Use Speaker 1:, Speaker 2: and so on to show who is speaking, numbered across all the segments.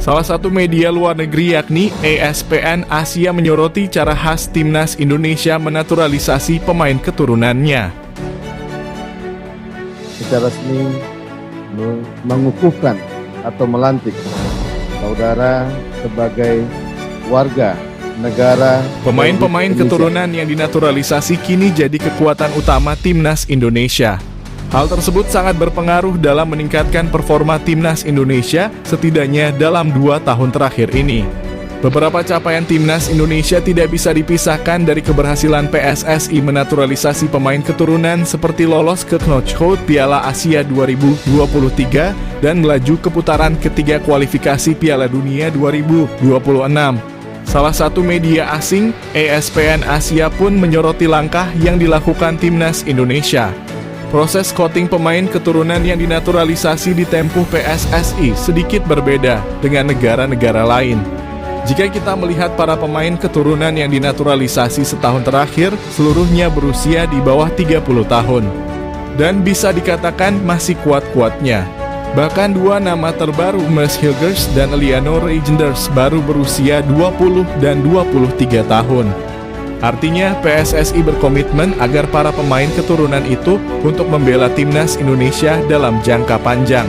Speaker 1: Salah satu media luar negeri yakni ESPN Asia menyoroti cara khas timnas Indonesia menaturalisasi pemain keturunannya.
Speaker 2: Secara resmi mengukuhkan atau melantik saudara sebagai warga negara.
Speaker 1: Pemain-pemain keturunan yang dinaturalisasi kini jadi kekuatan utama timnas Indonesia. Hal tersebut sangat berpengaruh dalam meningkatkan performa timnas Indonesia setidaknya dalam 2 tahun terakhir ini. Beberapa capaian timnas Indonesia tidak bisa dipisahkan dari keberhasilan PSSI menaturalisasi pemain keturunan seperti lolos ke knockout Piala Asia 2023 dan melaju ke putaran ketiga kualifikasi Piala Dunia 2026. Salah satu media asing, ESPN Asia pun menyoroti langkah yang dilakukan timnas Indonesia. Proses scouting pemain keturunan yang dinaturalisasi ditempuh PSSI sedikit berbeda dengan negara-negara lain. Jika kita melihat para pemain keturunan yang dinaturalisasi setahun terakhir, seluruhnya berusia di bawah 30 tahun. Dan bisa dikatakan masih kuat-kuatnya. Bahkan 2 nama terbaru, Mads Hilgers dan Eleanor Reijnders, baru berusia 20 dan 23 tahun. Artinya PSSI berkomitmen agar para pemain keturunan itu untuk membela timnas Indonesia dalam jangka panjang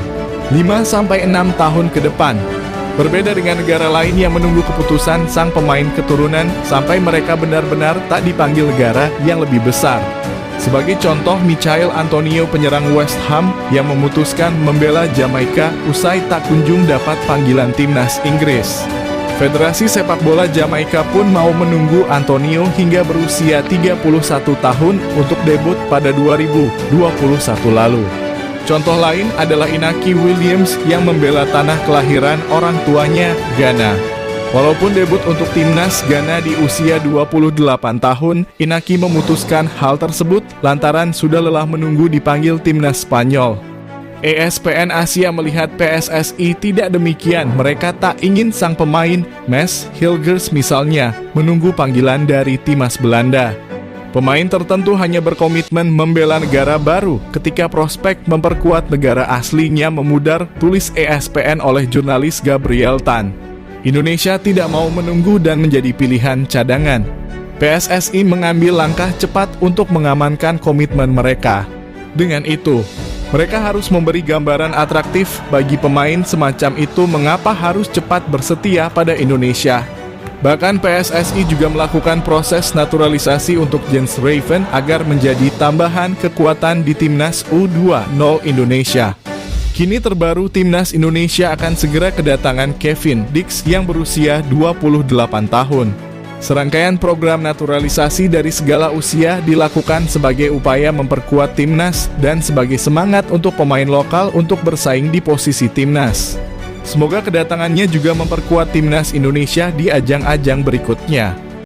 Speaker 1: 5-6 tahun ke depan. Berbeda dengan negara lain yang menunggu keputusan sang pemain keturunan sampai mereka benar-benar tak dipanggil negara yang lebih besar. Sebagai contoh, Michail Antonio penyerang West Ham yang memutuskan membela Jamaika usai tak kunjung dapat panggilan timnas Inggris. Federasi sepak bola Jamaika pun mau menunggu Antonio hingga berusia 31 tahun untuk debut pada 2021 lalu. Contoh lain adalah Inaki Williams yang membela tanah kelahiran orang tuanya, Ghana. Walaupun debut untuk timnas Ghana di usia 28 tahun, Inaki memutuskan hal tersebut lantaran sudah lelah menunggu dipanggil timnas Spanyol. ESPN Asia melihat PSSI tidak demikian. Mereka tak ingin sang pemain, Mads Hilgers misalnya, menunggu panggilan dari timnas Belanda. Pemain tertentu hanya berkomitmen membela negara baru ketika prospek memperkuat negara aslinya memudar, tulis ESPN oleh jurnalis Gabriel Tan. Indonesia tidak mau menunggu dan menjadi pilihan cadangan. PSSI mengambil langkah cepat untuk mengamankan komitmen mereka. Dengan itu, mereka harus memberi gambaran atraktif bagi pemain semacam itu mengapa harus cepat bersetia pada Indonesia. Bahkan PSSI juga melakukan proses naturalisasi untuk Jens Raven agar menjadi tambahan kekuatan di timnas U20 Indonesia. Kini terbaru timnas Indonesia akan segera kedatangan Kevin Dix yang berusia 28 tahun. Serangkaian program naturalisasi dari segala usia dilakukan sebagai upaya memperkuat timnas dan sebagai semangat untuk pemain lokal untuk bersaing di posisi timnas. Semoga kedatangannya juga memperkuat timnas Indonesia di ajang-ajang berikutnya.